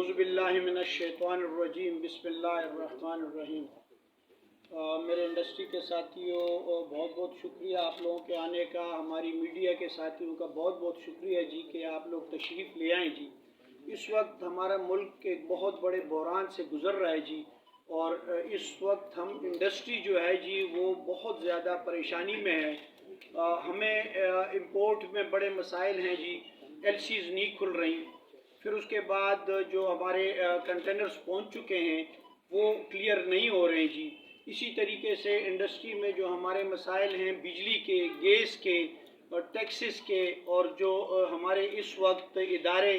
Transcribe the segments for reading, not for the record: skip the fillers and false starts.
औज़ुबिल्लाहिमिनश्शैतानिर्रजीम बिस्मिल्लाहिर्रहमानिर्रहीम। मेरे इंडस्ट्री के साथियों, बहुत बहुत शुक्रिया आप लोगों के आने का। हमारी मीडिया के साथियों का बहुत बहुत शुक्रिया जी कि आप लोग तशरीफ़ ले आए जी। इस वक्त हमारा मुल्क एक बहुत बड़े बहरान से गुज़र रहा है जी, और इस वक्त हम इंडस्ट्री जो है जी वो बहुत ज़्यादा परेशानी में है। हमें इंपोर्ट में बड़े मसाइल हैं जी, LCs नहीं खुल रही। फिर उसके बाद जो हमारे कंटेनर्स पहुंच चुके हैं वो क्लियर नहीं हो रहे जी। इसी तरीके से इंडस्ट्री में जो हमारे मसाइल हैं बिजली के, गैस के और टैक्सेस के, और जो हमारे इस वक्त इदारे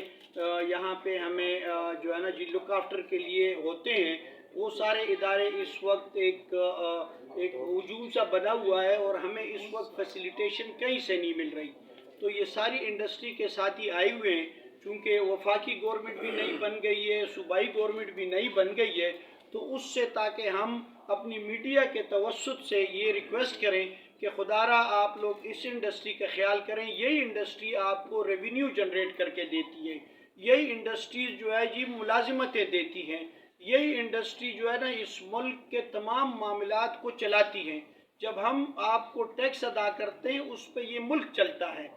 यहाँ पे हमें जो है ना जी लुक आफ्टर के लिए होते हैं, वो सारे इदारे इस वक्त एक हजूम सा बना हुआ है और हमें इस वक्त फैसिलिटेशन कहीं से नहीं मिल रही। तो ये सारी इंडस्ट्री के साथ ही आए हुए हैं। चूँकि वफाकी गवर्नमेंट भी नई बन गई है, सूबाई गवर्नमेंट भी नई बन गई है, तो उससे ताकि हम अपनी मीडिया के तवस्सुत से ये रिक्वेस्ट करें कि खुदारा आप लोग इस इंडस्ट्री का ख्याल करें। यही इंडस्ट्री आपको रेवेन्यू जनरेट करके देती है, यही इंडस्ट्रीज़ जो है जी मुलाजिमतें देती हैं, यही इंडस्ट्री जो है ना इस मुल्क के तमाम मामलात को चलाती हैं। जब हम आपको टैक्स अदा करते हैं उस पर ये मुल्क चलता है।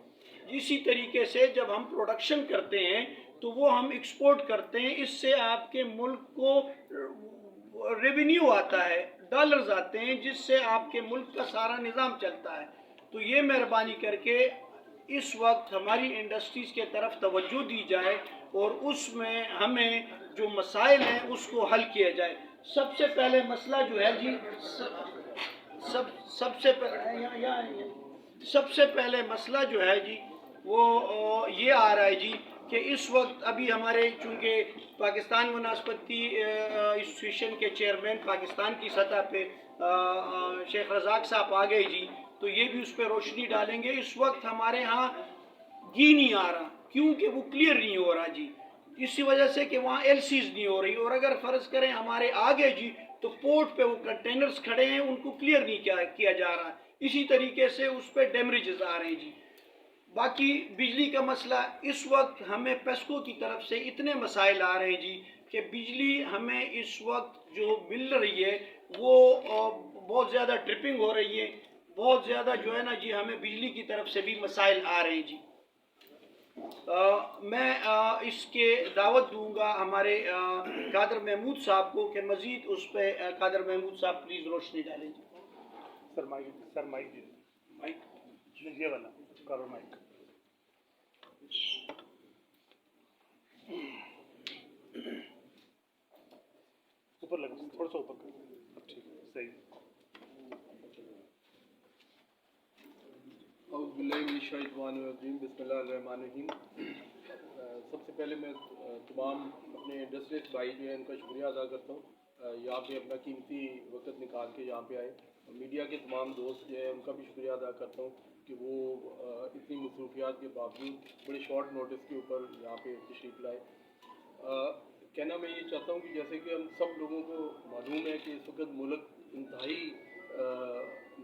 इसी तरीके से जब हम प्रोडक्शन करते हैं तो वो हम एक्सपोर्ट करते हैं, इससे आपके मुल्क को रेवेन्यू आता है, डॉलर्स आते हैं, जिससे आपके मुल्क का सारा निज़ाम चलता है। तो ये मेहरबानी करके इस वक्त हमारी इंडस्ट्रीज़ के तरफ तवज्जो दी जाए और उसमें हमें जो मसाइल हैं उसको हल किया जाए। सबसे पहले मसला जो है जी सबसे पहले मसला जो है जी वो ये आ रहा है जी कि इस वक्त अभी हमारे चूँकि पाकिस्तान वनस्पति एसोसिएशन के चेयरमैन पाकिस्तान की सतह पे शेख रज़ाक साहब आ गए जी, तो ये भी उस पर रोशनी डालेंगे। इस वक्त हमारे यहाँ घी नहीं आ रहा, क्योंकि वो क्लियर नहीं हो रहा जी, इसी वजह से कि वहाँ LCs नहीं हो रही। और अगर फ़र्ज़ करें हमारे आ गए जी तो पोर्ट पे वो कंटेनर्स खड़े हैं, उनको क्लियर नहीं किया जा रहा। इसी तरीके से उस पर डैमरेजेस आ रहे हैं जी। बाकी बिजली का मसला, इस वक्त हमें पेस्को की तरफ से इतने मसाइल आ रहे हैं जी कि बिजली हमें इस वक्त जो मिल रही है वो बहुत ज़्यादा ट्रिपिंग हो रही है, बहुत ज़्यादा जो है ना जी हमें बिजली की तरफ से भी मसाइल आ रहे हैं जी। मैं इसके दावत दूंगा हमारे कादर महमूद साहब को कि मज़ीद उस पर कादर महमूद साहब प्लीज़ रोशनी डालें जी। सर माइक ये वाला करो माइक। ऊपर लगा, थोड़ा सा ऊपर कर, ठीक है, सही। बिस्मिल्लाहिर्रहमानिर्रहीम। सबसे पहले मैं तमाम अपने इंडस्ट्रियलिस्ट भाई जो है उनका शुक्रिया अदा करता हूँ, यहाँ पे अपना कीमती वक्त निकाल के यहाँ पे आए। मीडिया के तमाम दोस्त जो है उनका भी शुक्रिया अदा करता हूँ कि वो इतनी मसरूफियात के बावजूद बड़े शॉर्ट नोटिस के ऊपर यहाँ पे तशरीफ़ लाए। कहना मैं ये चाहता हूँ कि जैसे कि हम सब लोगों को मालूम है कि इस वक्त मुल्क इंतहाई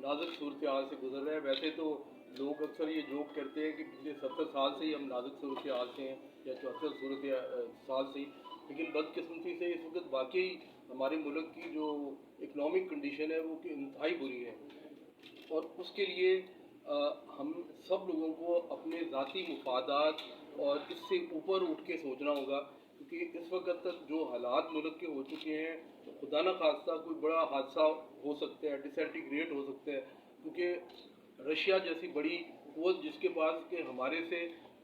नाजुक सूरत हाल से गुजर रहा है। वैसे तो लोग अक्सर ये जोक करते हैं कि पिछले 70 साल से ही हम नाजुक सूरत हाल से हैं या 74 सूरत साल से ही, लेकिन बदकिस्मती से इस वक्त वाकई हमारे मुल्क की जो इकनॉमिक कंडीशन है वो इंतहाई बुरी है। और उसके लिए हम सब लोगों को अपने ज़ाती मुफादात और इससे ऊपर उठ के सोचना होगा, क्योंकि इस वक्त तक जो हालात मुल्क के हो चुके हैं तो खुदा न खास्ता कोई बड़ा हादसा हो सकता है, डिसइंटीग्रेट हो सकता है। क्योंकि रशिया जैसी बड़ी कुव्वत जिसके पास के हमारे से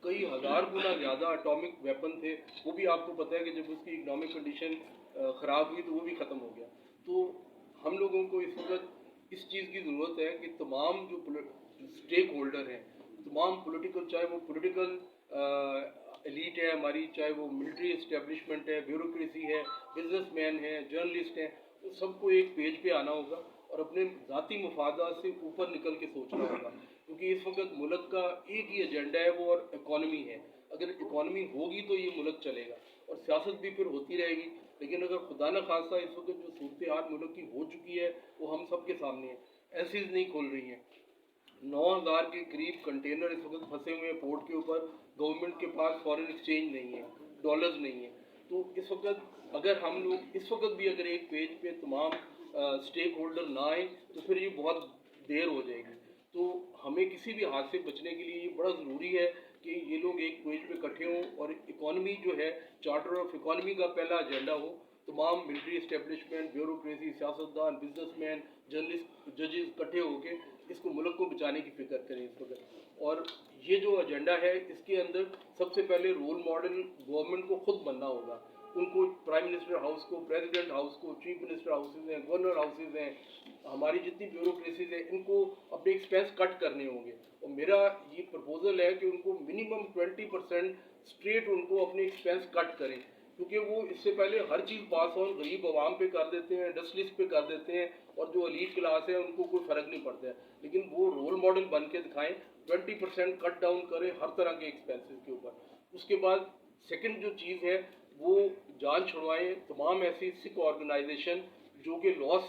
कई हज़ार गुना ज़्यादा एटॉमिक वेपन थे, वो भी आपको पता है कि जब उसकी इकनॉमिक कंडीशन ख़राब हुई तो वो भी ख़त्म हो गया। तो हम लोगों को इस वक्त इस चीज़ की ज़रूरत है कि तमाम जो स्टेक होल्डर हैं, तमाम पॉलिटिकल, चाहे वो पॉलिटिकल एलीट है हमारी, चाहे वो मिलिट्री इस्टेब्लिशमेंट है, ब्यूरोक्रेसी है, बिजनेसमैन है, जर्नलिस्ट हैं, तो सबको एक पेज पे आना होगा और अपने ज़ाती मफादात से ऊपर निकल के सोचना होगा। क्योंकि इस वक्त मुल्क का एक ही एजेंडा है, वो और इकॉनमी है। अगर इकॉनमी होगी तो ये मुल्क चलेगा और सियासत भी फिर होती रहेगी। लेकिन अगर खुदा न खास्ता इस वक्त जो सूरत हाल मुल्क की हो चुकी है वो हम सब के सामने है। LCs नहीं खोल रही हैं, 9000 के करीब कंटेनर इस वक्त फंसे हुए हैं पोर्ट के ऊपर। गवर्नमेंट के पास फॉरेन एक्सचेंज नहीं है, डॉलर्स नहीं है, तो तो इस वक्त अगर हम लोग इस वक्त भी अगर एक पेज पे तमाम स्टेक होल्डर ना आए तो फिर ये बहुत देर हो जाएगी। तो हमें किसी भी हाथ से बचने के लिए ये बड़ा ज़रूरी है कि ये लोग एक पेज पे इकट्ठे हों और इकॉनमी जो है, चार्टर ऑफ इकॉनमी का पहला एजेंडा हो। तमाम मिलिट्री इस्टेब्लिशमेंट, ब्यूरोक्रेसी, सियासतदान, बिजनेसमैन, जर्नलिस्ट, जजेस इकट्ठे होकर इसको मुल्क को बचाने की फिक्र करें इस वक्त। और ये जो एजेंडा है इसके अंदर सबसे पहले रोल मॉडल गवर्नमेंट को खुद बनना होगा। उनको प्राइम मिनिस्टर हाउस को, प्रेसिडेंट हाउस को, चीफ मिनिस्टर हाउसेज हैं, गवर्नर हाउसेज हैं, हमारी जितनी ब्यूरोक्रेसीज हैं, इनको अपने एक्सपेंस कट करने होंगे। और मेरा ये प्रपोजल है कि उनको मिनिमम 20% स्ट्रेट उनको अपने एक्सपेंस कट करें, क्योंकि वो इससे पहले हर चीज़ पास ऑन गरीब आवाम पे कर देते हैं, इंडस्ट्रीज पे कर देते हैं, और जो एलीट क्लास है उनको कोई फ़र्क नहीं पड़ता है। लेकिन वो रोल मॉडल बन के दिखाएं, 20% कट डाउन करें हर तरह के एक्सपेंसेस के ऊपर। उसके बाद सेकंड जो चीज़ है वो जान छुड़वाएं तमाम ऐसी सिख ऑर्गेनाइजेशन जो कि लॉस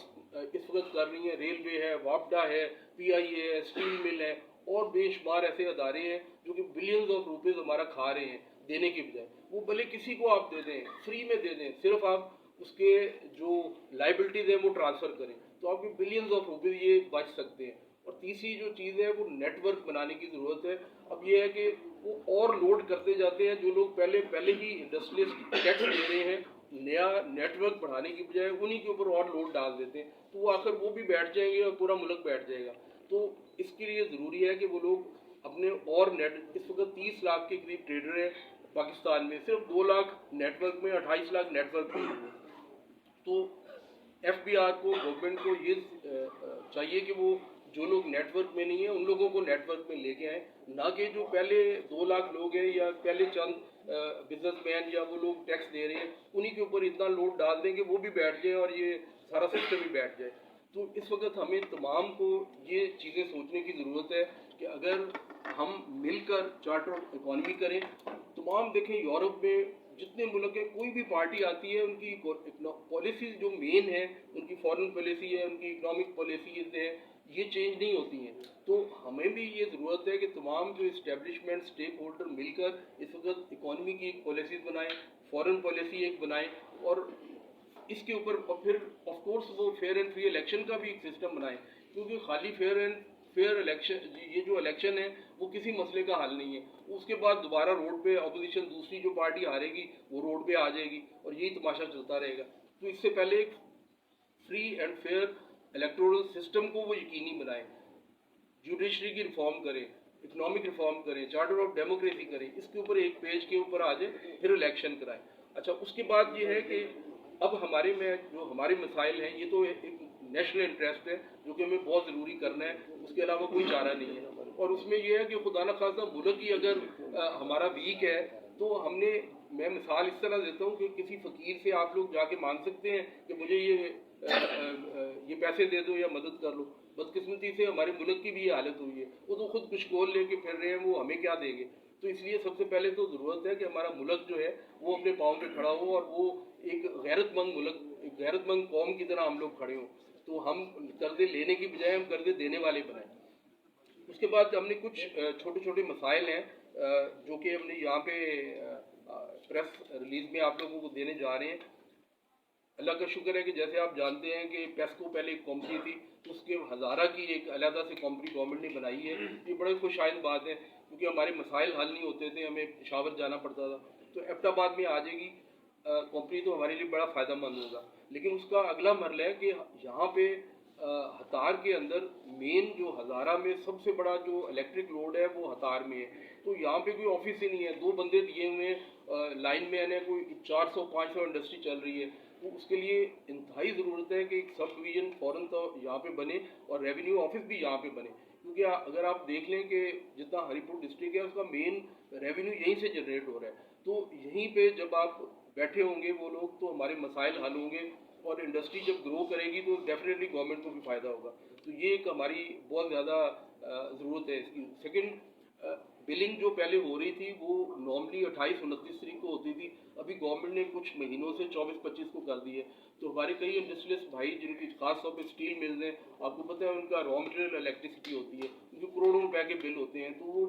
इस वक्त कर रही है। रेलवे है, वापडा है, PIA है, स्टील मिल है, और बेशुमार ऐसे अदारे हैं जो कि बिलियंस ऑफ रुपीज़ हमारा खा रहे हैं देने के बजाय। वो भले किसी को आप दे दें, फ्री में दे दें, सिर्फ आप उसके जो लाइबिलिटीज़ हैं वो ट्रांसफ़र करें, तो आपके बिलियंस ऑफ रुपीज़ ये बच सकते हैं। और तीसरी जो चीज़ है वो नेटवर्क बनाने की ज़रूरत है। अब ये है कि वो और लोड करते जाते हैं, जो लोग पहले ही इंडस्ट्रियलिस्ट टैक्स दे रहे हैं, नया नेटवर्क बढ़ाने की बजाय उन्हीं के ऊपर और लोड डाल देते हैं, तो वो आखिर वो भी बैठ जाएंगे और पूरा मुल्क बैठ जाएगा। तो इसके लिए ज़रूरी है कि वो लोग अपने और नेट, इस वक्त 30 लाख के करीब ट्रेडर हैं पाकिस्तान में, सिर्फ 2 लाख नेटवर्क में, 28 लाख नेटवर्क में। तो FBR को, गवर्नमेंट को ये चाहिए कि वो जो लोग नेटवर्क में नहीं है उन लोगों को नेटवर्क में लेके आए, ना कि जो पहले 2 लाख लोग हैं या पहले चंद बिजनेसमैन या वो लोग टैक्स दे रहे हैं उन्हीं के ऊपर इतना लोड डाल दें कि वो भी बैठ जाए और ये सारा सिस्टम भी बैठ जाए। तो इस वक्त हमें तमाम को ये चीज़ें सोचने की ज़रूरत है कि अगर हम मिलकर चार्टर ऑफ इकॉनमी करें, तमाम देखें यूरोप में जितने मुल्क है, कोई भी पार्टी आती है उनकी पॉलिसीज जो मेन है, उनकी फॉरेन पॉलिसी है, उनकी इकोनॉमिक पॉलिसीज हैं, ये चेंज नहीं होती हैं। तो हमें भी ये ज़रूरत है कि तमाम जो इस्टेब्लिशमेंट, स्टेक होल्डर मिलकर इस वक्त इकॉनमी की एक पॉलिसीज बनाएं, फॉरेन पॉलिसी एक बनाएं, और इसके ऊपर और फिर ऑफ कोर्स वो फेयर एंड फ्री इलेक्शन का भी एक सिस्टम बनाएं, क्योंकि खाली फेयर इलेक्शन, ये जो इलेक्शन है वो किसी मसले का हल नहीं है। उसके बाद दोबारा रोड पे अपोजिशन, दूसरी जो पार्टी हारेगी वो रोड पे आ जाएगी और यही तमाशा चलता रहेगा। तो इससे पहले एक free and fair electoral system को वो यकीनी बनाएं, जुडिशरी की रिफॉर्म करें, इकोनॉमिक रिफॉर्म करें, चार्टर ऑफ डेमोक्रेसी करें, इसके ऊपर एक पेज के ऊपर आ जाए, फिर इलेक्शन कराएं। अच्छा, उसके बाद ये है कि अब हमारे में जो हमारे मसाइल हैं, ये तो एक नेशनल इंटरेस्ट है जो कि हमें बहुत ज़रूरी करना है, उसके अलावा कोई चारा नहीं है। और उसमें यह है कि खुदा न खासा मुल्क ही अगर हमारा वीक है तो मैं मिसाल इस तरह देता हूँ कि किसी फ़कीर से आप लोग जाके मांग सकते हैं कि मुझे ये पैसे दे दो या मदद कर लो। बदकिस्मती से हमारे मुल्क की भी ये हालत हुई है, वो तो खुद कुछ कोल लेके फिर रहे हैं, वो हमें क्या देंगे। तो इसलिए सबसे पहले तो ज़रूरत है कि हमारा मुल्क जो है वो अपने पाँव पे खड़ा हो और वो एक गैरतमंद मुल्क, एक गैरतमंद कौम की तरह हम लोग खड़े हों। तो हम कर्जे लेने की बजाय हम कर्जे देने वाले बनाएं। उसके बाद हमने कुछ छोटे छोटे मसाइल हैं जो कि हमने यहाँ पे प्रेस रिलीज में आप लोगों को देने जा रहे हैं। अल्लाह का शुक्र है कि जैसे आप जानते हैं कि पेस्को पहले एक कंपनी थी, उसके हज़ारा की एक अलहदा से कंपनी गवर्नमेंट ने बनाई है। ये बड़ी खुशाइन बात है, क्योंकि हमारे मसाइल हल नहीं होते थे, हमें पेशावर जाना पड़ता था। तो एबटाबाद में आ जाएगी कंपनी, तो हमारे लिए बड़ा फ़ायदेमंद होगा। लेकिन उसका अगला मरला है कि यहाँ पे हतार के अंदर मेन जो हज़ारा में सबसे बड़ा जो इलेक्ट्रिक लोड है वो हतार में है। तो यहाँ पे कोई ऑफिस ही नहीं है, 2 बंदे दिए हुए हैं लाइन में, यानी कोई 400-500 इंडस्ट्री चल रही है। तो उसके लिए इंतहाई ज़रूरत है कि एक सब डिवीज़न फ़ौरन तो यहाँ पे बने और रेवेन्यू ऑफिस भी यहाँ पे बने, क्योंकि अगर आप देख लें कि जितना हरीपुर डिस्ट्रिक्ट है उसका मेन रेवेन्यू यहीं से जनरेट हो रहा है। तो यहीं पे जब आप बैठे होंगे वो लोग, तो हमारे मसाइल हल होंगे और इंडस्ट्री जब ग्रो करेगी तो डेफिनेटली गवर्नमेंट को भी फ़ायदा होगा। तो ये एक हमारी बहुत ज़्यादा ज़रूरत है इसकी। सेकेंड, बिलिंग जो पहले हो रही थी वो नॉर्मली 28-29 तारीख को होती थी, अभी गवर्नमेंट ने कुछ महीनों से 24-25 को कर दी है। तो हमारे कई इंडस्ट्रियलिस्ट भाई जिनकी खास तौर पे स्टील मिल्स हैं, आपको पता है उनका रॉ मटेरियल इलेक्ट्रिसिटी होती है, जो करोड़ों रुपए के बिल होते हैं, तो वो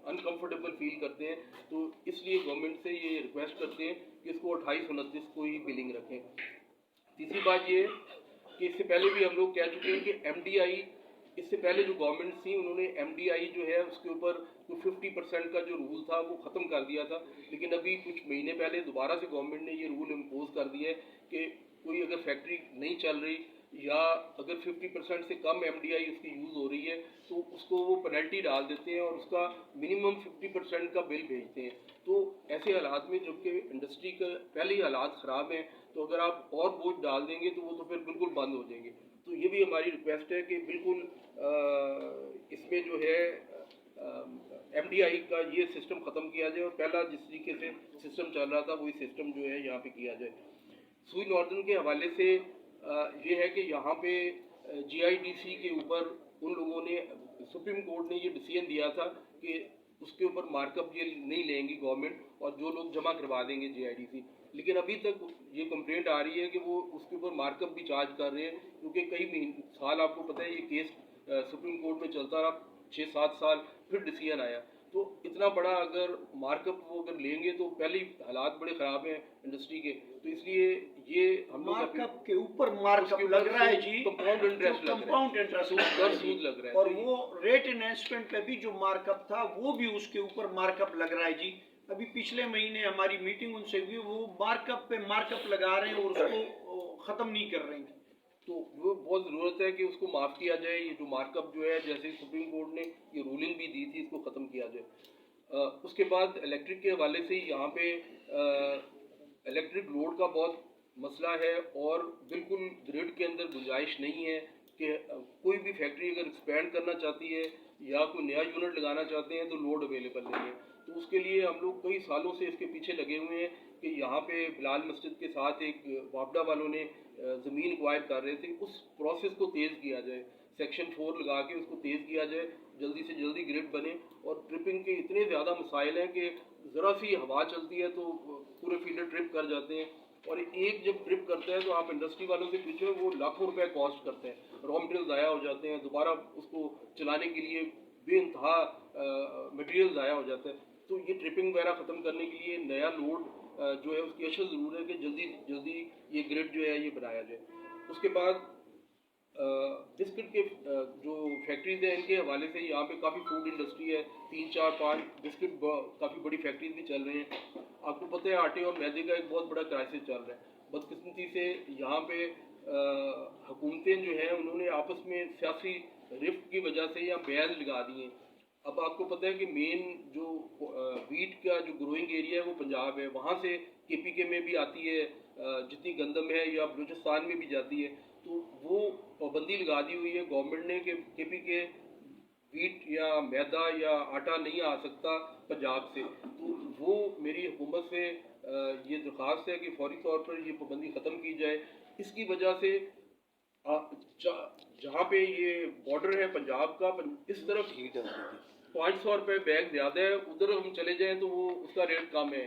अनकंफर्टेबल फील करते हैं। तो इसलिए गवर्नमेंट से ये रिक्वेस्ट करते हैं कि इसको 28-29 को ही बिलिंग रखें। तीसरी बात ये कि इससे पहले भी हम लोग कह चुके हैं कि एमडीआई, इससे पहले जो गवर्नमेंट थी उन्होंने एमडीआई जो है उसके ऊपर 50% का जो रूल था वो ख़त्म कर दिया था, लेकिन अभी कुछ महीने पहले दोबारा से गवर्नमेंट ने ये रूल इम्पोज कर दिया है कि कोई अगर फैक्ट्री नहीं चल रही या अगर 50% से कम एमडीआई उसकी यूज़ हो रही है तो उसको वो पेनल्टी डाल देते हैं और उसका मिनिमम 50% का बिल भेजते हैं। तो ऐसे हालात में जबकि इंडस्ट्री का पहले ही हालात ख़राब हैं, तो अगर आप और बोझ डाल देंगे तो वो तो फिर बिल्कुल बंद हो जाएंगे। तो ये भी हमारी रिक्वेस्ट है कि बिल्कुल इसमें जो है एमडीआई का ये सिस्टम ख़त्म किया जाए और पहला जिस तरीके से सिस्टम चल रहा था वही सिस्टम जो है यहाँ पे किया जाए। सुई नॉर्दर्न के हवाले से ये है कि यहाँ पे जीआईडीसी के ऊपर उन लोगों ने, सुप्रीम कोर्ट ने ये डिसीजन दिया था कि उसके ऊपर मार्कअप ये नहीं लेंगी गवर्नमेंट और जो लोग जमा करवा देंगे जीआईडीसी, लेकिन अभी तक ये कंप्लेंट आ रही है कि वो उसके ऊपर मार्कअप भी चार्ज कर रहे हैं, क्योंकि कई साल आपको पता है ये केस सुप्रीम कोर्ट में चलता रहा, 6-7 साल, फिर डिसीजन आया। तो इतना बड़ा अगर मार्कअप वो अगर लेंगे तो पहले ही हालात बड़े ख़राब हैं इंडस्ट्री के, तो इसलिए ये हम लोग मार्कअप के ऊपर मार्कअप लग रहा है जी, कंपाउंड इंटरेस्ट सूद लग रहा है, और वो रेट एनहेंसमेंट पे भी जो मार्कअप था वो भी उसके ऊपर मार्कअप लग रहा है जी। अभी पिछले महीने हमारी मीटिंग उनसे हुई, वो मार्कअप पे मार्कअप लगा रहे हैं और उसको ख़त्म नहीं कर रहे हैं। तो वो बहुत ज़रूरत है कि उसको माफ़ किया जाए। ये जो मार्कअप जो है, जैसे सुप्रीम कोर्ट ने ये रूलिंग भी दी थी, इसको ख़त्म किया जाए। उसके बाद इलेक्ट्रिक के हवाले से यहाँ पे इलेक्ट्रिक लोड का बहुत मसला है और बिल्कुल ग्रिड के अंदर गुंजाइश नहीं है कि कोई भी फैक्ट्री अगर एक्सपेंड करना चाहती है या कोई नया यूनिट लगाना चाहते हैं तो लोड अवेलेबल नहीं है। तो उसके लिए हम लोग कई सालों से इसके पीछे लगे हुए हैं कि यहाँ पे बिलाल मस्जिद के साथ एक वापडा वालों ने ज़मीन एक्वायर कर रहे थे, उस प्रोसेस को तेज़ किया जाए, सेक्शन 4 लगा के उसको तेज़ किया जाए, जल्दी से जल्दी ग्रिड बने। और ट्रिपिंग के इतने ज़्यादा मसाइल हैं कि ज़रा सी हवा चलती है तो पूरे फील्डर ट्रिप कर जाते हैं, और एक जब ट्रिप करते हैं तो आप इंडस्ट्री वालों से पूछो, वो लाखों रुपए कॉस्ट करते हैं, रॉ मटेरियल ज़ाया हो जाते हैं, दोबारा उसको चलाने के लिए बेइंतहा मटेरियल ज़ाया हो जाता है। तो ये ट्रिपिंग वगैरह ख़त्म करने के लिए नया लोड जो है उसकी अशद ज़रूरत है कि जल्दी जल्दी ये ग्रिड जो है ये बनाया जाए। उसके बाद बिस्किट के जो फैक्ट्रीज हैं इनके हवाले से यहाँ पे काफ़ी फूड इंडस्ट्री है, 3-4-5 बिस्किट काफ़ी बड़ी फैक्ट्रीज भी चल रही हैं। आपको पता है आटे और मैदे का एक बहुत बड़ा क्राइसिस चल रहा है। बदकिस्मती से यहाँ पे हुकूमतें जो हैं उन्होंने आपस में सियासी रिफ्ट की वजह से यहाँ बैन लगा दिए हैं। अब आपको पता है कि मेन जो वीट का जो ग्रोइंग एरिया है वो पंजाब है, वहाँ से केपीके में भी आती है, जितनी गंदम है या बलूचिस्तान में भी जाती है, तो वो पाबंदी लगा दी हुई है गवर्नमेंट ने कि केपीके वीट या मैदा या आटा नहीं आ सकता पंजाब से। तो वो मेरी हुकूमत से ये दरख्वास्त है कि फौरी तौर पर ये पाबंदी ख़त्म की जाए। इसकी वजह से जहाँ पे ये बॉर्डर है पंजाब का, इस तरफ 500 रुपये बैग ज़्यादा है, उधर हम चले जाएं तो वो उसका रेट कम है।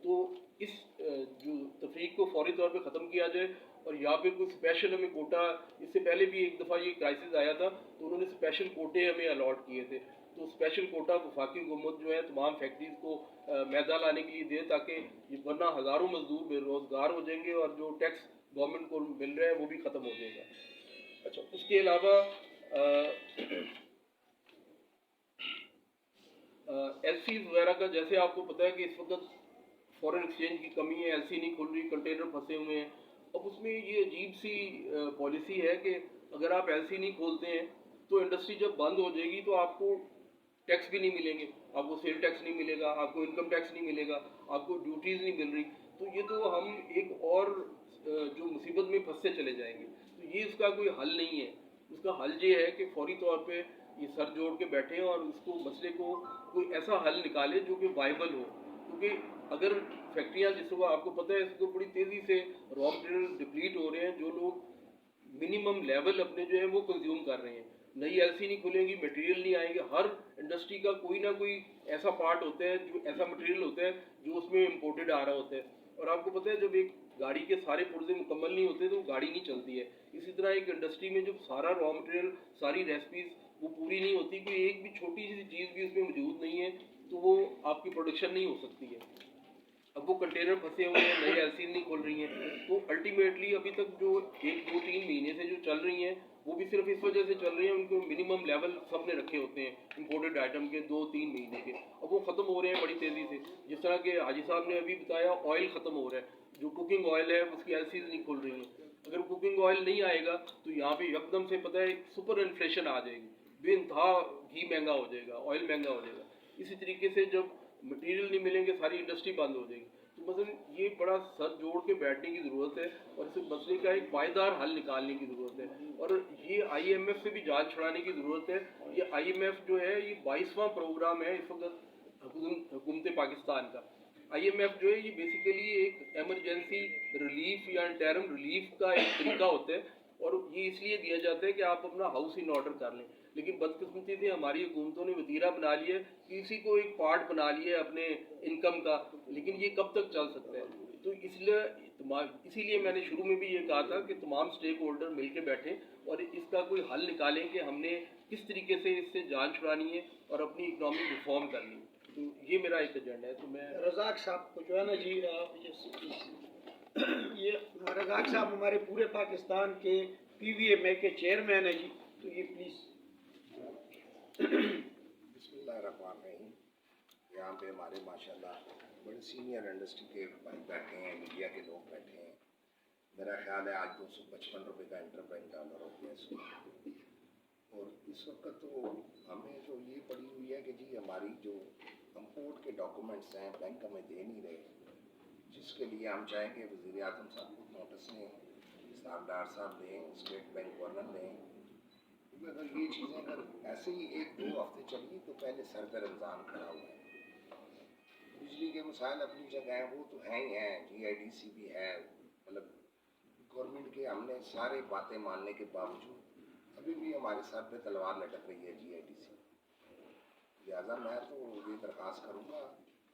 तो इस जो तफरीक को फौरी तौर पे ख़त्म किया जाए और यहाँ पे कोई स्पेशल हमें कोटा, इससे पहले भी एक दफ़ा ये क्राइसिस आया था तो उन्होंने स्पेशल कोटे हमें अलॉट किए थे, तो स्पेशल कोटा वफाकी हुकूमत जो है तमाम फैक्ट्रीज़ को मैदा लाने के लिए दे, ताकि वरना हज़ारों मजदूर बेरोज़गार हो जाएंगे और जो टैक्स गवर्नमेंट को मिल रहा है वो भी ख़त्म हो जाएगा। अच्छा, उसके अलावा एलसीज वगैरह का, जैसे आपको पता है कि इस वक्त फॉरेन एक्सचेंज की कमी है, एलसी नहीं खुल रही, कंटेनर फंसे हुए हैं। अब उसमें ये अजीब सी पॉलिसी है कि अगर आप एलसी नहीं खोलते हैं तो इंडस्ट्री जब बंद हो जाएगी तो आपको टैक्स भी नहीं मिलेंगे, आपको सेल टैक्स नहीं मिलेगा, आपको इनकम टैक्स नहीं मिलेगा, आपको ड्यूटीज़ नहीं मिल रही। तो ये तो हम एक और जो मुसीबत में फंसते चले जाएंगे। तो ये इसका कोई हल नहीं है। उसका हल ये है कि फौरी तौर पे ये सर जोड़ के बैठें और इसको मसले को कोई ऐसा हल निकाले जो कि वाइबल हो, क्योंकि अगर फैक्ट्रियाँ जिस वक्त आपको पता है इसको बड़ी तेज़ी से रॉ मटेरियल डिप्लीट हो रहे हैं, जो लोग मिनिमम लेवल अपने जो है वो कंज्यूम कर रहे हैं, नई एलसी नहीं खुलेंगी, मटेरियल नहीं आएंगे। हर इंडस्ट्री का कोई ना कोई ऐसा पार्ट होता है, जो ऐसा मटेरियल होता है जो उसमें इम्पोर्टेड आ रहा होता है। और आपको पता है जब एक गाड़ी के सारे पुर्जे मुकम्मल नहीं होते तो गाड़ी नहीं चलती है। इसी तरह एक इंडस्ट्री में जब सारा रॉ मटेरियल, सारी रेसिपीज वो पूरी नहीं होती, कि एक भी छोटी सी चीज़ भी उसमें मौजूद नहीं है तो वो आपकी प्रोडक्शन नहीं हो सकती है। अब वो कंटेनर फंसे हुए हैं, नई एलसीज नहीं खोल रही हैं, तो अल्टीमेटली अभी तक जो 1-2-3 महीने से जो चल रही हैं वो भी सिर्फ इस वजह से चल रही हैं, उनको मिनिमम लेवल सब ने रखे होते हैं इंपोर्टेड आइटम के 2-3 महीने के, अब वो ख़त्म हो रहे हैं बड़ी तेज़ी से। जिस तरह के हाजी साहब ने अभी बताया, ऑयल ख़त्म हो रहा है, जो कुकिंग ऑयल है उसकी एलसीज नहीं खुल रही हैं। अगर कुकिंग ऑयल नहीं आएगा तो यहाँ पे एकदम से पता है सुपर इन्फ्लेशन आ जाएगी, बेइंतहा घी महंगा हो जाएगा, ऑयल महंगा हो जाएगा। इसी तरीके से जब मटेरियल नहीं मिलेंगे सारी इंडस्ट्री बंद हो जाएगी। तो मतलब ये बड़ा सर जोड़ के बैठने की ज़रूरत है और इस मसले का एक पायदार हल निकालने की ज़रूरत है, और ये IMF से भी जान छुड़ाने की ज़रूरत है। ये IMF जो है ये 22वां प्रोग्राम है इस वक्त हुकूमत पाकिस्तान का। IMF जो है ये बेसिकली एक एमरजेंसी रिलीफ या इंटरम रिलीफ का एक तरीका होता है, और ये इसलिए दिया जाता है कि आप अपना हाउस इन ऑर्डर कर लें। लेकिन बदकिस्मती से हमारी हुकूमतों ने वतीरा बना लिया है, किसी को एक पार्ट बना लिया है अपने इनकम का, लेकिन ये कब तक चल सकता है। तो इसीलिए मैंने शुरू में भी ये कहा था कि तमाम स्टेक होल्डर मिल के बैठें और इसका कोई हल निकालें कि हमने किस तरीके से इससे जान छुड़ानी है और अपनी इकनॉमिक रिफॉर्म करनी है। तो ये मेरा एक एजेंडा है। तो मैं रज़ाक साहब को जो है ना जी, ये रज़ाक साहब हमारे पूरे पाकिस्तान के PVMA के चेयरमैन है जी, तो ये प्लीज़। बिस्मिल्लाहिर्रहमानिर्रहीम। यहाँ पे हमारे माशाल्लाह बड़े सीनियर इंडस्ट्री के भाई बैठे हैं, मीडिया के लोग बैठे हैं। मेरा ख्याल है आज 255 रुपये का इंटरबैंक डॉलर हो गया इसको, और इस वक्त तो हमें जो ये पड़ी हुई है कि जी हमारी जो इम्पोर्ट के डॉक्यूमेंट्स हैं बैंक हमें दे नहीं रहे, जिसके लिए हम चाहेंगे वज़ीर आज़म साहब को नोटिस लें, साहबदार साहब दें, स्टेट बैंक गवर्नर दें। अगर ये चीज़ें अगर ऐसे ही 1-2 हफ्ते चली तो पहले सर पे रमज़ान खड़ा हुआ है। बिजली के मसाइल अपनी जगह हैं, वो तो हैं ही हैं, GIDC भी है, मतलब गवर्नमेंट के हमने सारे बातें मानने के बावजूद अभी भी हमारे सर पे तलवार लटक रही है GIDC। लिहाजा मैं तो ये दरख्वास्त करूँगा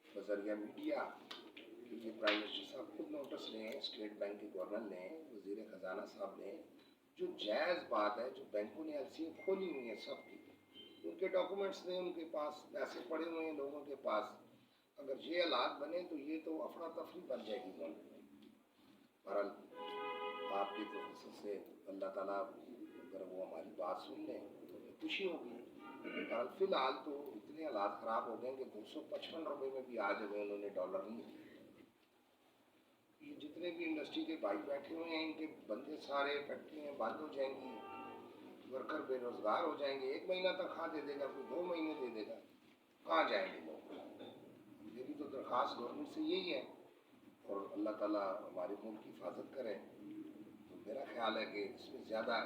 बज़रिया मीडिया कि ये प्राइम मिनिस्टर साहब खुद नोटिस लें, स्टेट बैंक के गवर्नर लें, वज़ीर ख़जाना साहब लें। जो जायज़ बात है, जो बैंकों ने एलसीएं खोली हुई हैं सबकी, उनके डॉक्यूमेंट्स दें, उनके पास पैसे पड़े हुए हैं लोगों के पास। अगर ये हालात बने तो ये तो अफरा तफरी बन जाएगी मुल्क में। बहरहाल आपकी तरफ से अल्लाह ताला अगर वो हमारी बात सुन लें तो हमें खुशी होगी। बहरहाल फ़िलहाल तो इतने हालात ख़राब हो गए कि 255 रुपये में भी आज हमें उन्होंने डॉलर नहीं दिए। ये जितने भी इंडस्ट्री के भाई बैठे हुए हैं, इनके बंदे सारे फैक्ट्रियाँ बंद हो जाएंगी, वर्कर बेरोज़गार हो जाएंगे। 1 महीना तनख्वाह दे देगा, कोई 2 महीने दे देगा, कहाँ जाएंगे लोग। मेरी तो दरख्वास्त गवर्नमेंट से यही है, और अल्लाह ताला हमारे मुल्क की हिफाजत करे। तो मेरा ख्याल है कि इसमें ज़्यादा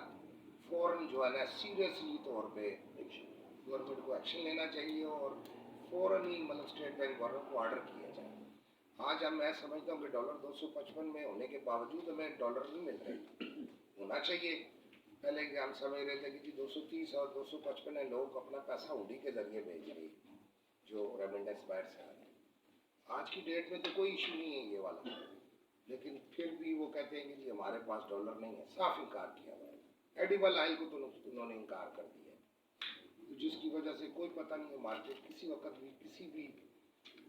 फ़ौरन जो है ना सीरियसली तौर पे गवर्नमेंट को एक्शन लेना चाहिए, और फ़ौरन ही मतलब स्टेट बैंक गवर्नर को ऑर्डर किया जाए। आज अब मैं समझता हूँ कि डॉलर 255 में होने के बावजूद हमें डॉलर नहीं मिल रहे। होना चाहिए। पहले कि हम समझ रहे थे कि जी 230 और 255 है, लोग अपना पैसा हुंडी के ज़रिए भेज रहे हैं जो रेमिटेंस बाहर से आ रहे हैं। आज की डेट में तो कोई इशू नहीं है ये वाला, लेकिन फिर भी वो कहते हैं कि जी हमारे पास डॉलर नहीं है। साफ इनकार किया हुआ है। एडिबल ऑयल को तो उन्होंने इनकार कर दिया, तो जिसकी वजह से कोई पता नहीं है, मार्केट किसी वक्त भी किसी भी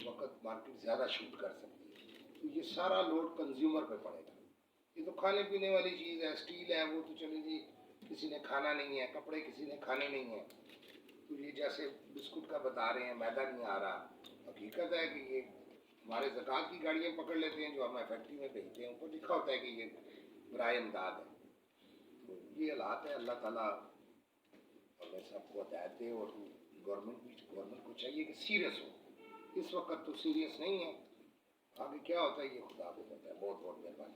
वक्त मार्केट ज़्यादा शूट कर सकती है। तो ये सारा लोड कंज्यूमर पे पड़ेगा। ये तो खाने पीने वाली चीज़ है, स्टील है, वो तो चले जी किसी ने खाना नहीं है, कपड़े किसी ने खाने नहीं है। तो ये जैसे बिस्कुट का बता रहे हैं, मैदा नहीं आ रहा, हकीकत है कि ये हमारे ज़कात की गाड़ियाँ पकड़ लेते हैं जो हमें फैक्ट्री में भेजते हैं, ऊपर लिखा होता है कि ये बराए इमदाद है। तो ये हालात है। अल्लाह ताला हमें सबको हिदायत दे, और गवर्नमेंट को चाहिए कि सीरियस हो। इस वक्त तो सीरियस नहीं है, आगे क्या होता है ये खुदा को पता है। बहुत बहुत मेहरबानी।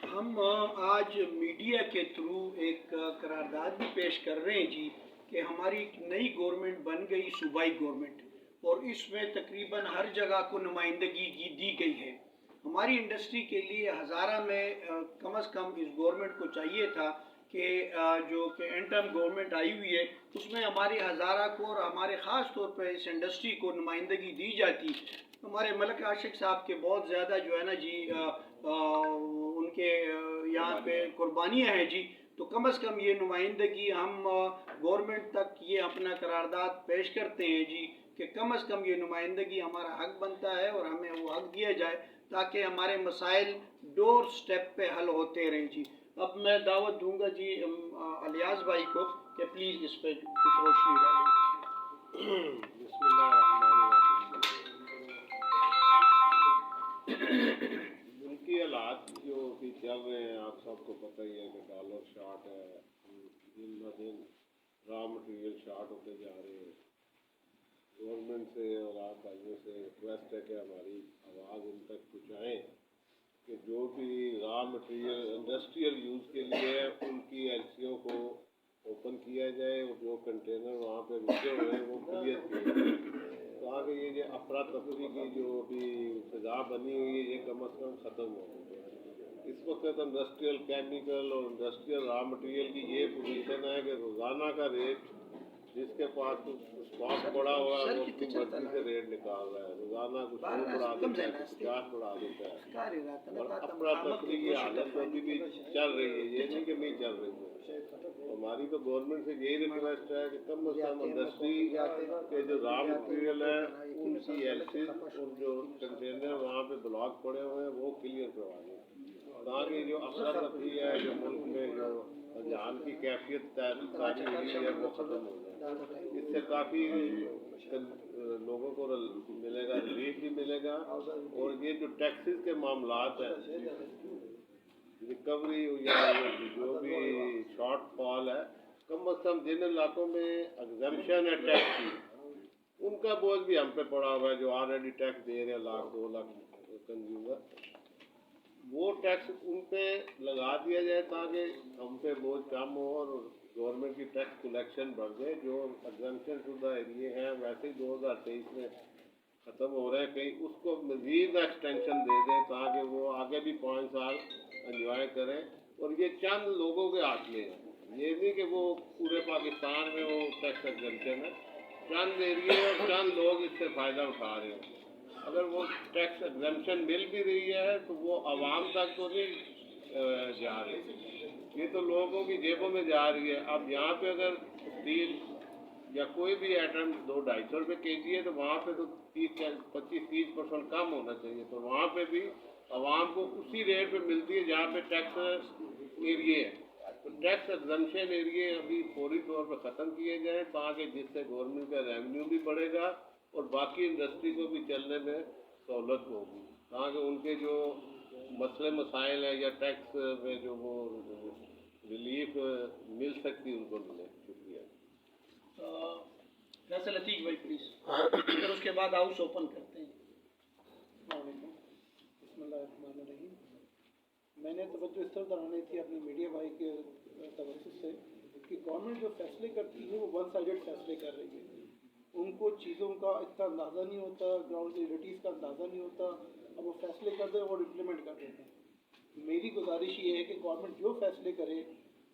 हम आज मीडिया के थ्रू एक करारदाद भी पेश कर रहे हैं जी कि हमारी एक नई गवर्नमेंट बन गई, सूबाई गवर्नमेंट, और इसमें तकरीबन हर जगह को नुमाइंदगी दी गई है। हमारी इंडस्ट्री के लिए हज़ारा में कम से कम इस गवर्नमेंट को चाहिए था कि जो कि इंटर्म गवर्नमेंट आई हुई है उसमें हमारी हज़ारा को और हमारे ख़ास तौर पर इस इंडस्ट्री को नुमाइंदगी दी जाती। हमारे मलिक आशिक साहब के बहुत ज़्यादा जो है ना जी उनके यहाँ पे कुर्बानियाँ हैं जी, तो कम से कम ये नुमाइंदगी हम गवर्नमेंट तक ये अपना करारदाद पेश करते हैं जी कि कम से कम ये नुमाइंदगी हमारा हक बनता है और हमें वो हक दिया जाए ताकि हमारे मसाइल डोर स्टेप पे हल होते रहें जी। अब मैं दावत दूंगा जी अलियास भाई को कि प्लीज़ इस पर कुछ रोशनी डालें। मुल्की हालात जो भी चल रहे हैं आप सबको पता ही है कि डॉलर शॉर्ट है, दिन ब दिन रॉ मटेरियल शॉर्ट होते जा रहे हैं। गवर्नमेंट से और आप भाइयों से रिक्वेस्ट है कि हमारी आवाज़ उन तक पहुँचाएँ कि जो भी रॉ मटेरियल इंडस्ट्रियल यूज़ के लिए उनकी एलसीओ को ओपन किया जाए और जो कंटेनर वहाँ पे रुके हुए हैं वो क्लियर किए जाए ताकि ये जो अफरा तफरी की जो अभी फिजा बनी हुई है ये कम अज़ कम ख़त्म हो। इस वक्त इंडस्ट्रियल केमिकल और इंडस्ट्रियल रॉ मटेरियल की ये पोजीशन है कि रोज़ाना का रेट जिसके पास स्टॉक पड़ा हुआ है वो अपनी मर्जी से रेट निकाल रहा है। रोज़ाना कुछ बढ़ा देता है, कुछ 50 बढ़ा देता है और अफरा तफरी की हालत अभी भी चल रही है, ये नहीं कि नहीं चल रही है। हमारी तो गवर्नमेंट से यही रिक्वेस्ट है कि कम अज़ कम इंडस्ट्री के जो रॉ मटेरियल है उनकी एलसीज और जो कंटेनर वहाँ पे ब्लॉक पड़े हुए हैं वो क्लियर करवा दें ताकि जो अफरा तफरी है जो मुल्क में जो जान की कैफियत तारी हुई है वो ख़त्म हो जाए। इससे काफ़ी लोगों को मिलेगा, रिलीफ भी मिलेगा और ये जो टैक्सेस के मामलात हैं रिकवरी या जो भी शॉर्ट फॉल है कम अज़ कम जिन इलाकों में एग्जम्पशन है टैक्स की उनका बोझ भी हम पे पड़ा हुआ है जो ऑलरेडी टैक्स दे रहे हैं 1,00,000 2 लाख कंज्यूमर, वो टैक्स उन पे लगा दिया जाए ताकि हम पे बोझ कम हो और गवर्नमेंट की टैक्स कलेक्शन बढ़ जाए। जो एग्जम्पशन शुदा एरिए हैं वैसे ही 2023 में ख़त्म हो रहे हैं, कहीं उसको मज़ीद एक्सटेंशन दे दें ताकि वो आगे भी 5 साल एंजॉय करें। और ये चंद लोगों के हाथ में है, ये नहीं कि वो पूरे पाकिस्तान में वो टैक्स एग्जम्पशन है, चंद एरिए और चंद लोग इससे फ़ायदा उठा रहे हैं। अगर वो टैक्स एग्जम्पशन मिल भी रही है तो वो आवाम तक तो नहीं जा रही, ये तो लोगों की जेबों में जा रही है। अब यहाँ पे अगर स्टील या कोई भी आइटम 200-250 रुपये केजी है तो वहाँ पे तो 25-30% कम होना चाहिए, तो वहाँ पे भी आवाम को उसी रेट पे मिलती है जहाँ पे टैक्स एरिए है। तो टैक्स एग्जम्पशन एरिए अभी फौरी तौर पर ख़त्म किए जाएँ ताकि जिससे गवर्नमेंट का रेवेन्यू भी बढ़ेगा और बाकी इंडस्ट्री को भी चलने में सहूलत होगी ताकि उनके जो मसले मसाइल है या टैक्स में जो वो रिलीफ मिल सकती उनको मिले। शुक्रिया। फैसल अतीक भाई प्लीज़, फिर उसके बाद हाउस ओपन करते हैं। बिस्मिल्लाहिर्रहमानिर्रहीम। मैंने तवज्जो इस तरह करानी थी अपने मीडिया भाई के तवज्जो से कि गवर्नमेंट जो फैसले करती है वो वन साइडेड फैसले कर रही है, उनको चीज़ों का इतना अंदाज़ा नहीं होता, ग्राउंड रियलिटीज़ का अंदाज़ा नहीं होता, अब वो फैसले कर दे और इम्प्लीमेंट कर देते हैं। मेरी गुजारिश ये है कि गवर्नमेंट जो फैसले करे,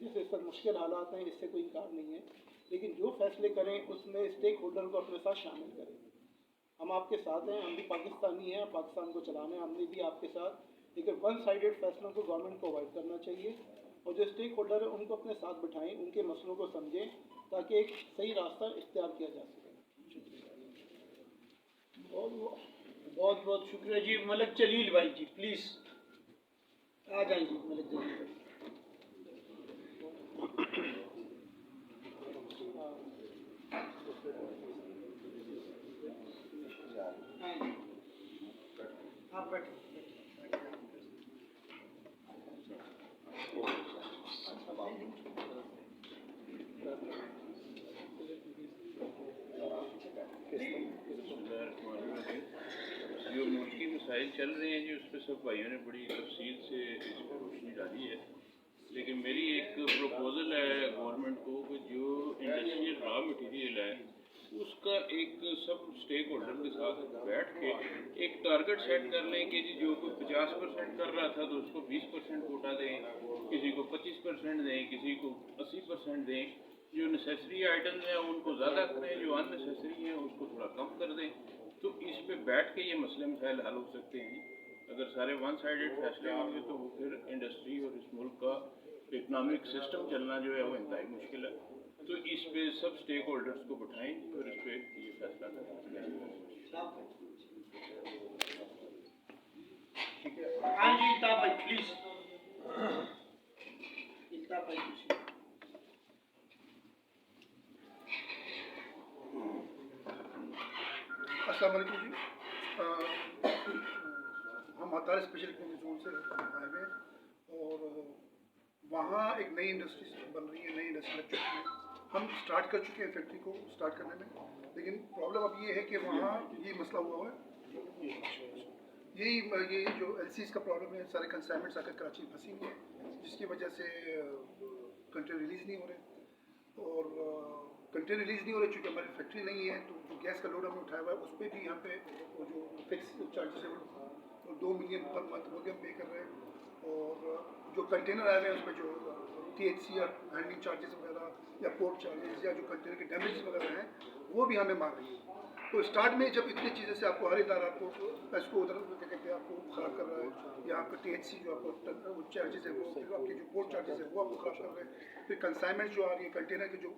जैसे इस पर मुश्किल हालात हैं इससे कोई इनकार नहीं है, लेकिन जो फैसले करें उसमें स्टेक होल्डर को अपने साथ शामिल करें। हम आपके साथ हैं, हम भी पाकिस्तानी हैं, पाकिस्तान को चलाना है, हमने भी आपके साथ, लेकिन वन साइडेड फैसलों को गवर्नमेंट को अवॉइड करना चाहिए और जो स्टेक होल्डर है उनको अपने साथ बिठाएं, उनके मसलों को समझें ताकि एक सही रास्ता इख्तियार किया जा सके। बहुत बहुत शुक्रिया जी। मलिक जलील भाई जी प्लीज़ आ जाएंगे। मलिक जलील भाई आप बैठे। जो मुल्की मसाइल चल रहे हैं जी उस पर सब भाइयों ने बड़ी तफसील से इस पर रोशनी डाली है, लेकिन मेरी एक प्रपोज़ल है गवर्नमेंट को कि जो इंडस्ट्रियल रॉ मटेरियल है उसका एक सब स्टेक होल्डर के साथ बैठ के एक टारगेट सेट कर लें कि जी जो कोई 50% कर रहा था तो उसको 20% कोटा दें, किसी को 25% दें, किसी को 80% दें, जो नेसेसरी आइटम्स हैं उनको ज़्यादा करें, जो अननेसेसरी हैं उसको थोड़ा कम कर दें। तो इस पे बैठ के ये मसले मसाइल हल हो सकते हैं। अगर सारे वन साइडेड फैसले होंगे तो वो फिर इंडस्ट्री और इस मुल्क का इकनॉमिक सिस्टम चलना जो है वो इंतहाई मुश्किल है। तो इस पे सब स्टेक होल्डर्स को बिठाएंगे और इस पे ये फैसला करेंगे। हाँ जी इल्ताफ भाई प्लीज। इल्ताफ भाई पूछिए। अस्सलाम वालेकुम जी। हम हतार स्पेशल इकोनॉमिक जोन से आए हुए हैं और वहाँ एक नई इंडस्ट्री बन रही है, नई इंडस्ट्री लग चुकी है। हम स्टार्ट कर चुके हैं फैक्ट्री को स्टार्ट करने में, लेकिन प्रॉब्लम अब ये है कि वहाँ ये मसला हुआ है, ये जो LCs का प्रॉब्लम है, सारे कंसाइनमेंट्स आकर कराची में फंसी हुई है, जिसकी वजह से कंटेनर रिलीज़ नहीं हो रहे और कंटेनर रिलीज़ नहीं हो रहे चूँकि हमारी फैक्ट्री नहीं है। तो जो गैस का लोड हमने उठाया हुआ है उस पर भी यहाँ पे वो जो फिक्स चार्जेस है वो 2 मिलियन पर मंथ वो भी हम पे कर रहे हैं और जो कंटेनर आए हुए हैं उसमें जो THC या हैंडलिंग चार्जेस वगैरह या पोर्ट चार्जेस या जो कंटेनर के डैमेजेस वगैरह हैं वो भी हमें मार रही है। तो स्टार्ट में जब इतनी चीज़ें से आपको हर इदारा आपको पैसों उधर क्या कहते हैं आपको ख़राब कर रहा है, या आपका THC जो आपको चार्जेस है वो, फिर आपके जो पोर्ट चार्जेस है वो आपको ख़राब कर रहे हैं, फिर कंसाइनमेंट जो आ रही है कंटेनर के जो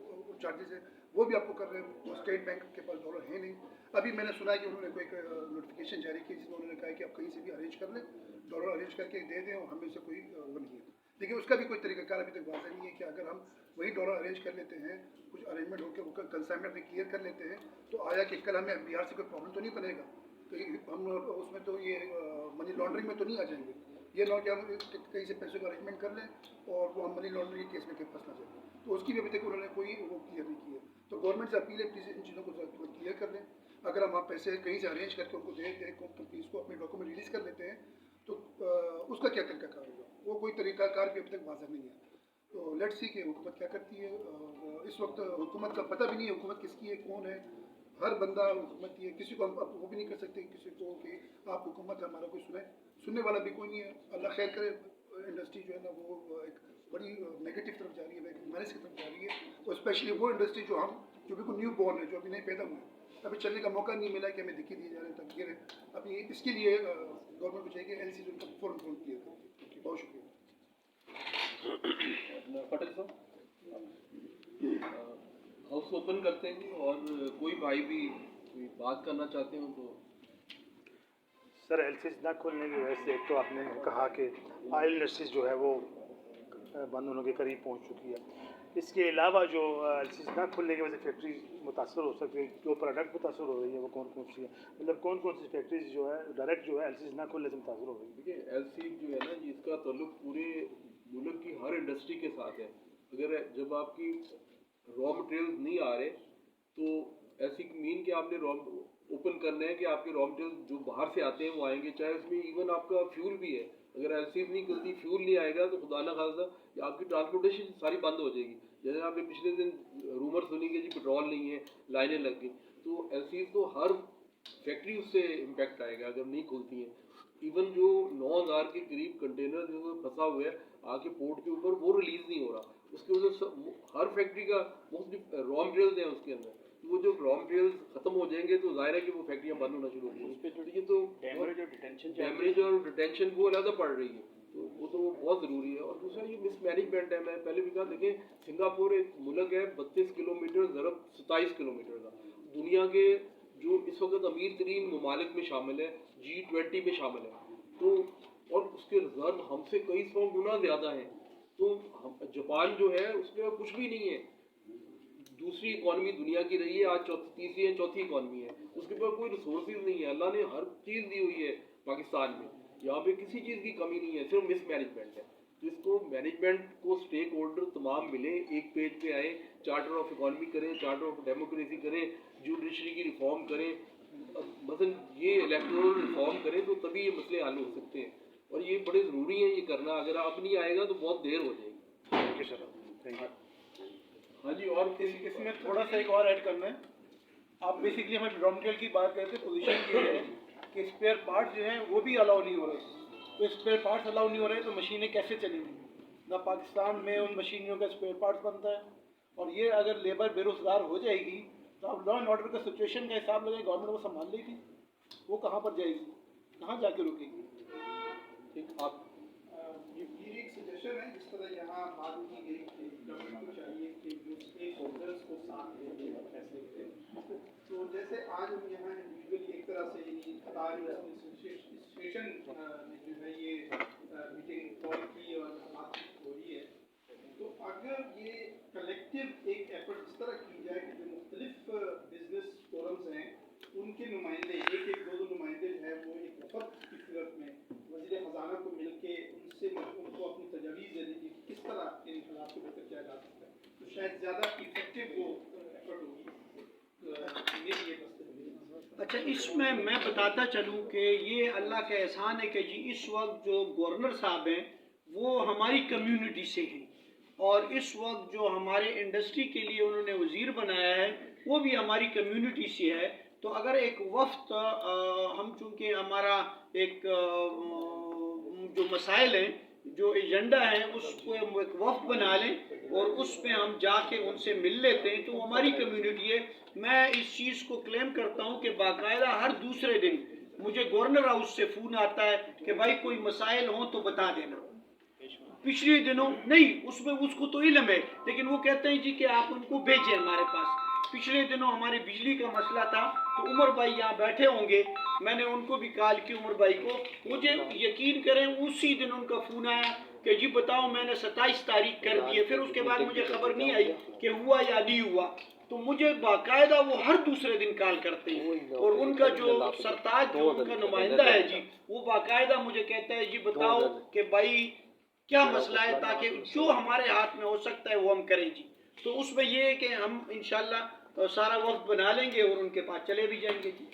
चार्जेस है वो भी आपको कर रहे हैं। तो स्टेट बैंक के पास डॉलर है नहीं। अभी मैंने सुना है कि उन्होंने कोई एक नोटिफिकेशन जारी की जिसमें उन्होंने कहा कि आप कहीं से भी अरेंज कर लें, डॉलर अरेंज करके दे दें और हमें से कोई वो नहीं है। लेकिन उसका भी कोई तरीकाकार अभी तक वाज़ेह नहीं है कि अगर हम वही डॉलर अरेंज कर लेते हैं, कुछ अरेंजमेंट होकर वो कंसाइनमेंट में क्लियर कर लेते हैं, तो आया कि कल हमें बिहार से कोई प्रॉब्लम तो नहीं बनेगा, तो हम उसमें तो ये मनी लॉन्ड्रिंग में तो नहीं आ जाएंगे। ये ना कि हम कहीं से पैसों का अरेंजमेंट कर लें और वो हम मनी लॉन्ड्रिंग के केस में फंस ना जाए। तो उसकी भी अभी तक उन्होंने कोई वो क्लियर नहीं किया। तो गवर्नमेंट से अपील है प्लीज़ इन चीज़ों को क्लियर कर दें। अगर हम पैसे कहीं से अरेंज करके उनको दे दें, कंपनीज को अपने डॉक्यूमेंट रिलीज़ कर देते हैं, तो उसका क्या तरीकाकार होगा, वो कोई तरीकाकार भी अभी तक वाज़ेह नहीं है। तो लेट्स सी कि हुकूमत क्या करती है। इस वक्त हुकूमत का पता भी नहीं है हुकूमत किसकी है, कौन है। हर बंदा हुकूमत की है, किसी को हम वो भी नहीं कर सकते किसी को कि आप हुकूमत है हमारा कोई सुनने वाला भी कोई नहीं है। अल्लाह खैर करे। इंडस्ट्री जो है ना वो एक बड़ी नेगेटिव तरफ जा रही है, माइनस की तरफ जा रही है। और स्पेशली वो इंडस्ट्री जो बिल्कुल न्यू बॉर्न है, जो अभी नहीं पैदा हुए हैं, अभी चलने का मौका नहीं मिला कि हमें दिखे दिए जा रहे हैं तब गिरे। अभी इसके लिए गवर्नमेंट को चाहिए कि LC जो उनका फ़ौरन क्लियर करें। बहुत शुक्रिया। पटेल साहब हाउस ओपन करते हैं और कोई भाई भी कोई बात करना चाहते हो तो। सर LCs ना खोलने की वजह से एक तो आपने कहा कि ऑयल इंडस्ट्रीज जो है वो बंद होने के करीब पहुंच चुकी है। इसके अलावा जो LCs ना खुलने की वजह से फैक्ट्री मुतासर हो सकती है, जो प्रोडक्ट मुतासर हो रही है वो कौन कौन सी है, मतलब कौन कौन सी फैक्ट्रीज जो है डायरेक्ट जो है LCs ना खुलने से मुतासर हो रही है। देखिए LC जो है ना जी, इसका ताल्लुक पूरे मुल्क की हर इंडस्ट्री के साथ है। अगर जब आपकी रॉ मटेरियल नहीं आ रहे तो ऐसी मीन कि आपने रॉ ओपन करना है कि आपके रॉ मटेरियल जो बाहर से आते हैं वो आएंगे, चाहे उसमें इवन आपका फ्यूल भी है। अगर LC नहीं खुलती, फ्यूल नहीं आएगा तो खुदा ना खासा आपकी ट्रांसपोर्टेशन सारी बंद हो जाएगी। जैसे आपने पिछले दिन रूमर सुनी कि जी पेट्रोल नहीं है, लाइनें लग गई। तो LC तो हर फैक्ट्री उससे इम्पैक्ट आएगा अगर नहीं खुलती हैं। इवन जो 9000 के करीब कंटेनर जो फंसा हुआ है आके पोर्ट के ऊपर, वो रिलीज़ नहीं हो रहा। उसकी वजह से हर फैक्ट्री का मोस्टली रॉ मटेरियल्स हैं उसके अंदर, तो वो जो रॉ मटेरियल्स खत्म हो जाएंगे तो जाहिर है कि वो फैक्ट्रियाँ बंद होना शुरू होगी। ये तो डैमेज और डिटेंशन वो अलग पड़ रही है, तो वो तो बहुत ज़रूरी है। और दूसरा ये मिसमैनेजमेंट है। मैं पहले भी कहा, देखें सिंगापुर एक मुल्क है 32 किलोमीटर ज़रब 27 किलोमीटर का, दुनिया के जो इस वक्त अमीर तरीन ममालिक में शामिल है, G20 में शामिल है। तो और उसके रिजर्व हमसे कई 100 गुना ज़्यादा हैं। तो जापान जो है उसके पास कुछ भी नहीं है, दूसरी इकॉनमी दुनिया की रही है, आज तीसरी या चौथी इकॉनमी है, उसके पास कोई रिसोर्सेज नहीं है। अल्लाह ने हर चीज़ दी हुई है पाकिस्तान में, यहाँ पे किसी चीज़ की कमी नहीं है, सिर्फ मिसमैनेजमेंट है। तो इसको मैनेजमेंट को स्टेक होल्डर तमाम मिले, एक पेज पे आए, चार्टर ऑफ इकॉनमी करें, चार्टर ऑफ डेमोक्रेसी करें, जुडिशरी की रिफॉर्म करें, मसलन ये इलेक्टोरल रिफॉर्म करें, तो तभी ये मसले हल हो सकते हैं। और ये बड़े ज़रूरी है ये करना। अगर आप नहीं आएगा तो बहुत देर हो जाएगी। Thank you sir. Thank you. हाँ जी, और इसमें थोड़ा सा एक और ऐड करना है। आप बेसिकली हमें रॉ मटेरियल की बात करते हैं, पोजीशन ये है कि स्पेयर पार्ट्स जो हैं वो भी अलाउ नहीं हो रहे। तो स्पेयर पार्ट्स अलाउ नहीं हो रहे तो मशीनें कैसे चलेंगी? ना पाकिस्तान में उन मशीनों का स्पेयर पार्ट्स बनता है, और ये अगर लेबर बेरोजगार हो जाएगी तो आप लॉ एंड ऑर्डर का सिचुएशन का हिसाब लगाए, गवर्नमेंट वो संभाल लेगी, वो कहाँ पर जाएगी, कहाँ जाके रुकेगी? ठीक, आप ये एक सजेशन क्वेश्चन है, जिस तरह यहाँ बात की गई कि गवर्नमेंट को चाहिए कि जो स्टेक होल्डर्स को साथ लेके फैसले करें, तो जैसे आज हम यहाँ इंडिविजुअली एक तरह से एसोसिएशन में जो है ये मीटिंग कॉल की और बातचीत हो रही है, तो अगर ये कलेक्टिव एक एफर्ट इस तरह की जाए कि जो मुख्तलिफ बिजनेस फोरम्स हैं उनके नुमाइंदे एक दो नुमाइंदे जो है वो एक वफद की सूरत में वज़ीर ख़जाना को मिल के उनसे उनको अपनी तजावीज़ देने की किस तरह इन हालात को बेहतर किया जा सकता है, तो शायद ज़्यादा इफेक्टिव वो एफर्ट होगी। मेरी ये बस। अच्छा, इसमें मैं बताता चलूँ कि ये अल्लाह का एहसान है कि जी इस वक्त जो गवर्नर साहब हैं वो हमारी कम्युनिटी से हैं, और इस वक्त जो हमारे इंडस्ट्री के लिए उन्होंने वज़ीर बनाया है वो भी हमारी कम्युनिटी से है। तो अगर एक वफ्त हम चूँकि हमारा एक जो मसाइल हैं, जो एजेंडा है, उसको हम एक वफ्त बना लें और उस पे हम जाके उनसे मिल लेते हैं, तो हमारी कम्युनिटी है। मैं इस चीज़ को क्लेम करता हूँ कि बाकायदा हर दूसरे दिन मुझे गवर्नर हाउस से फ़ोन आता है कि भाई कोई मसाइल हो तो बता देना। पिछले दिनों नहीं, उसमें उसको तो इल्म है, लेकिन वो कहते हैं जी कि आप उनको भेजें हमारे पास। पिछले दिनों हमारे बिजली का मसला था, तो उमर भाई यहाँ बैठे होंगे, मैंने उनको भी कॉल की उमर भाई को, मुझे यकीन करें उसी दिन उनका फ़ोन आया कि जी बताओ मैंने 27 तारीख कर दी है। फिर उसके बाद मुझे खबर नहीं आई कि हुआ या नहीं हुआ। तो मुझे बाकायदा वो हर दूसरे दिन कॉल करते हैं, और उनका जो सरताज जो उनका नुमाइंदा है जी, वो बाकायदा मुझे कहता है जी बताओ कि भाई क्या मसला है, ताकि जो हमारे हाथ में हो सकता है वो हम करें जी। तो उसमें ये है कि हम इंशाल्लाह सारा वक्त बना लेंगे और उनके पास चले भी जाएंगे जी।